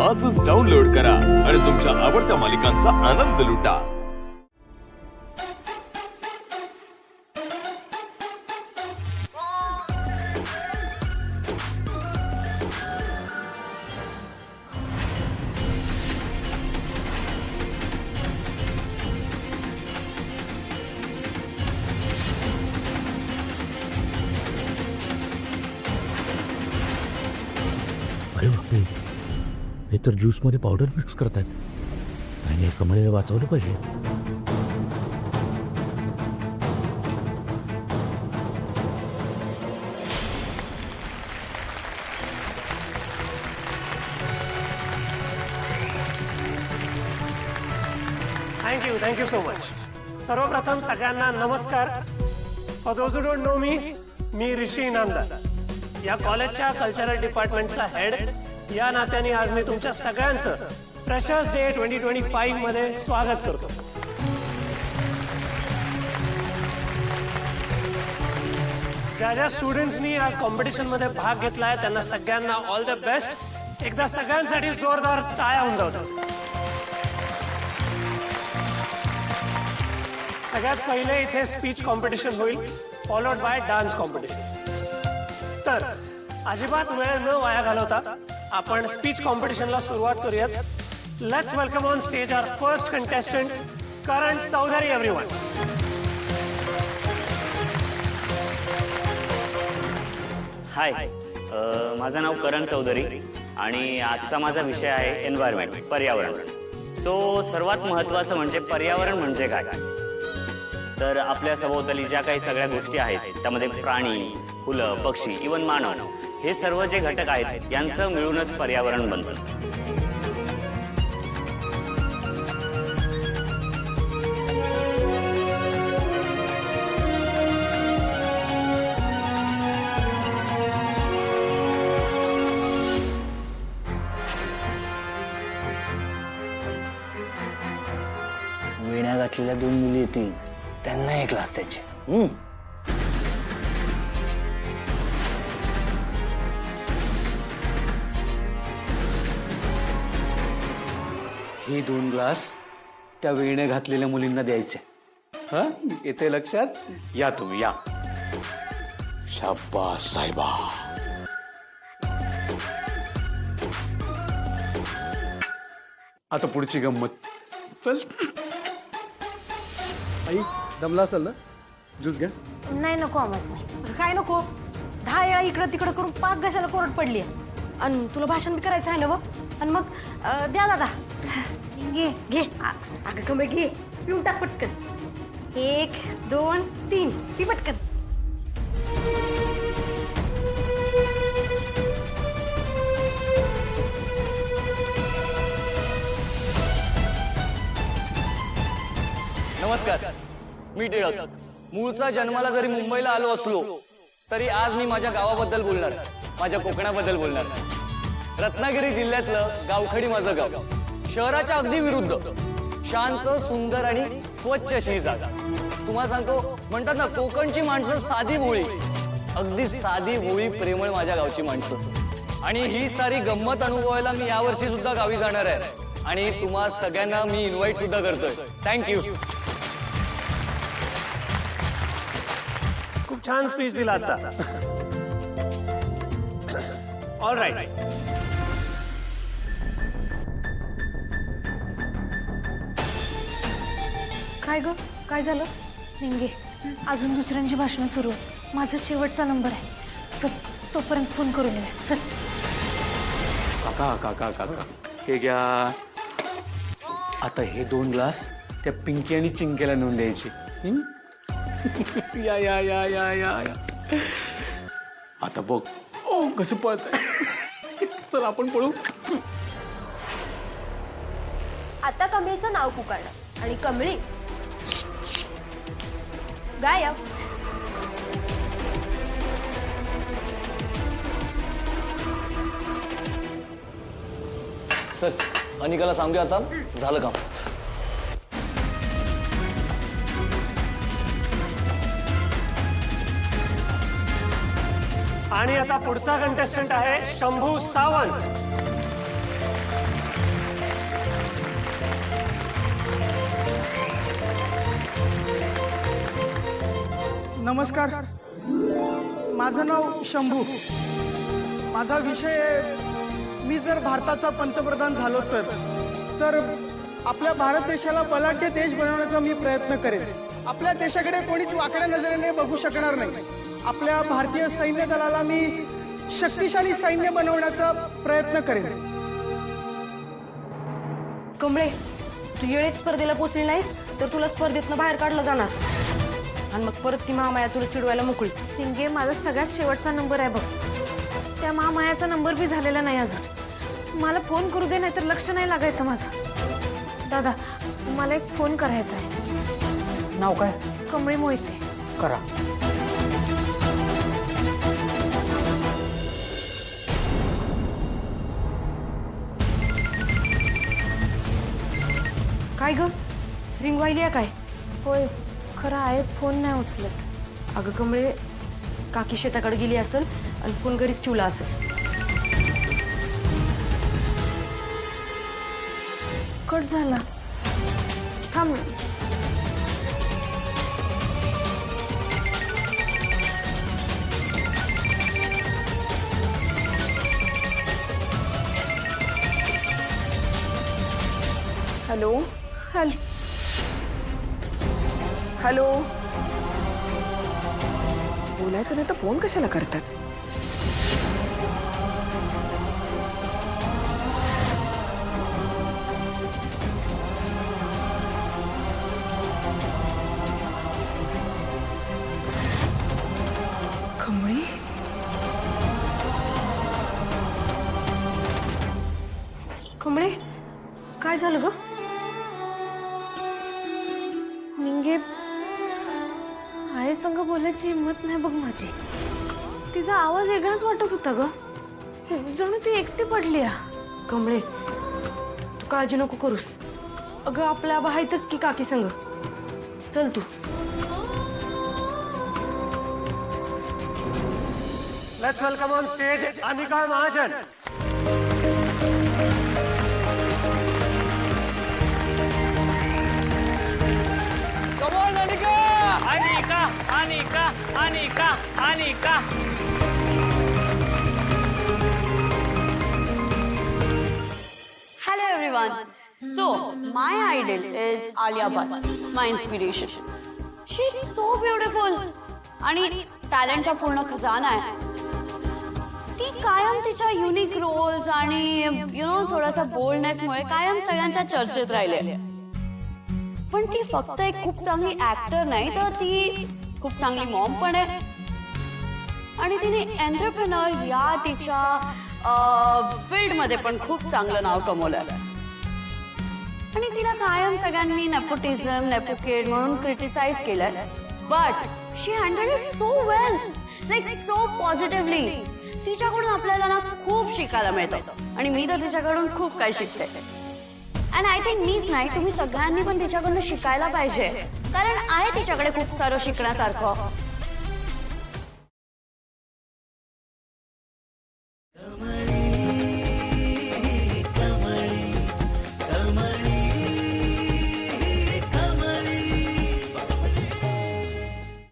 आजच डाउनलोड करा आणि तुमच्या आवडत्या मालिकांचा आनंद लुटा। अरे बापरे, हे तर ज्यूस मध्ये पावडर मिक्स करतात आणि कमळेला वाचवलं पाहिजे। Thank you so much. सर्वप्रथम सगळ्यांना नमस्कार। For those who don't know me Rishi Inamdar, या कॉलेजच्या कल्चरल डिपार्टमेंटचा हेड या नात्याने आज मी तुमच्या सगळ्यांचं फ्रेशर्स डे 2025 मध्ये स्वागत करतो। ज्या स्टुडंट्सनी आज कॉम्पिटिशन मध्ये भाग घेतलाय त्यांना सगळ्यांना ऑल द बेस्ट। एकदा सगळ्यांसाठी जोरदार टाळ्या होऊन जाऊ। सगळ्यात पहिले इथे स्पीच कॉम्पिटिशन होईल, फॉलोड बाय डान्स कॉम्पिटिशन। तर अजिबात वेळ न वाया घालवता आपण स्पीच कॉम्पिटिशनला सुरुवात करूयात। Let's welcome on stage our first contestant Karan Chaudhary everyone. Hi, माझं नाव करण चौधरी आणि आजचा माझा विषय आहे एन्व्हायरमेंट, पर्यावरण। सर्वात महत्त्वाचं म्हणजे पर्यावरण म्हणजे काय, तर आपल्या सभोवताली ज्या काही सगळ्या गोष्टी आहेत त्यामध्ये प्राणी, फुलं, पक्षी, इवन मानव, हे सर्व जे घटक आहेत यांचं मिळूनच पर्यावरण बनतं। वेण्या घातलेल्या दोन मुली येतील, त्यांना एक क्लास त्याचे। हे 2 ग्लास त्या वेण्या घातलेल्या मुलींना द्यायचे। हा, येते लक्षात? या तुम्ही या। शाबास साहेबा। आता पुढची गंमत। चल आई, दमला असेल ना, ज्यूस घ्या। नाही नको आवाज नाही। काय नको, 10 वेळा इकडं तिकडं करून पाक घशाला कोरड पडली आणि तुला भाषण बी करायचं आहे ना बघ। आणि मग द्या दादा, घे घे। अगं कमळे घे, पिऊन टाक पटकन। 1 2 3 पी पटकन। नमस्कार, मी टिळक। मूळचा जन्माला जरी मुंबईला आलो असलो तरी आज मी माझ्या गावाबद्दल बोलणार, माझ्या कोकणाबद्दल बोलणार। रत्नागिरी जिल्ह्यातलं गावखडी माझं गाव, शहराच्या अगदी विरुद्ध, शांत, सुंदर आणि स्वच्छ अशी ही जागा। तुम्हाला सांगतो, म्हणतात ना कोकणची माणसं साधी भोळी, अगदी साधी भोळी प्रेमळ माझ्या गावची माणसं। आणि ही सारी गंमत अनुभवायला मी यावर्षी सुद्धा गावी जाणार आहे आणि तुम्हा सगळ्यांना मी इन्व्हाइट सुद्धा करतोय। थँक्यू। खूप छान स्पीच दिला आता। ऑल राईट, काय ग, काय झालं? निंगे, अजून दुसऱ्यांची भाषणं सुरू आहे। माझा शेवटचा नंबर आहे। चल, तोपर्यंत फोन करून येऊया। चल। काका काका काका, हे घ्या। आता हे 2 ग्लास त्या पिंकी आणि चिंकेला नेऊन द्यायचे। या या या या या या। आता बघ, ओ कसं पळत। चल आपण पळू। आता कमळीचं नाव पुकारलं आणि कमळी गायब। चल, अनिकाला सांगूया आता झालं काम। आणि आता पुढचा कंटेस्टंट आहे शंभू सावंत। नमस्कार, माझं नाव शंभू. माझा विषय आहे, मी जर भारताचा पंतप्रधान झालो तर आपल्या भारत देशाला बलाढ्य देश बनवण्याचा मी प्रयत्न करेन. आपल्या देशाकडे कोणीच वाकड्या नजरेने बघू शकणार नाही. आपल्या भारतीय सैन्य दलाला मी शक्तिशाली सैन्य बनवण्याचा प्रयत्न करेन. कमळे, तू येळेत स्पर्धेला पोचली नाहीस तर तुला स्पर्धेतनं बाहेर काढलं जाणार आणि मग परत ती महामाया तुला चिडवायला मोकळी. पिंगे, माझा सगळ्यात शेवटचा नंबर आहे बघ. त्या महामायाचा नंबर बी झालेला नाही अजून. मला फोन करू दे, नाहीतर लक्ष नाही लागायचं माझं. दादा, मला एक फोन करायचा आहे. नाव काय? कमळे मोहिते. करा. काय ग, रिंग वाहिली आहे काय? होय, खरं आहे, फोन नाही उचलत. अगं कमळे, काकी शेताकडे गेली असेल आणि फोन घरीच ठेवला असेल. कट झाला. थांब. Hello hello. हॅलो, बोलायचं नाही तर फोन कशाला करतात? कमळी, कमळे, काय झालं ग? निंगे, आई संग बोलायची हिंमत नाही बघ माझी. तिचा आवाज वेगळाच वाटत होता ग, जणू ती एकटी पडली. कमळे, तू काळजी नको करूस. अगं आपल्या आबा आहेतच की काकी संग. चल तू. Let's welcome on stage Anika Mahajan. Anika, Anika, Anika, Anika. Hello everyone. So, my idol is Alia Bhatt, my inspiration. She's so beautiful. आणि टॅलेंटचा पूर्ण खजाना आहे. ती कायम तिच्या युनिक रोल्स आणि थोडासा बोल्डनेसमुळे कायम सगळ्यांच्या चर्चेत राहिले. पण ती फक्त एक खूप चांगली ऍक्टर नाही, तर ती खूप चांगली मॉम पण आहे. आणि तिने एंटरप्रेनर या तिच्या फील्डमध्ये पण खूप चांगलं नाव कमवलं. आणि तिला कायम सगळ्यांनी नेपोटिझम, नेपोकिड म्हणून क्रिटिसाइज केलंय. But she handheld it so well, like so positively. तिच्याकडून आपल्याला ना खूप शिकायला मिळतं आणि मी तर तिच्याकडून खूप काही शिकते. अँड आय थिंक मीच नाही, तुम्ही सगळ्यांनी पण तिच्याकडून शिकायला पाहिजे, कारण आहे तिच्याकडे खूप सारं शिकण्यासारखं.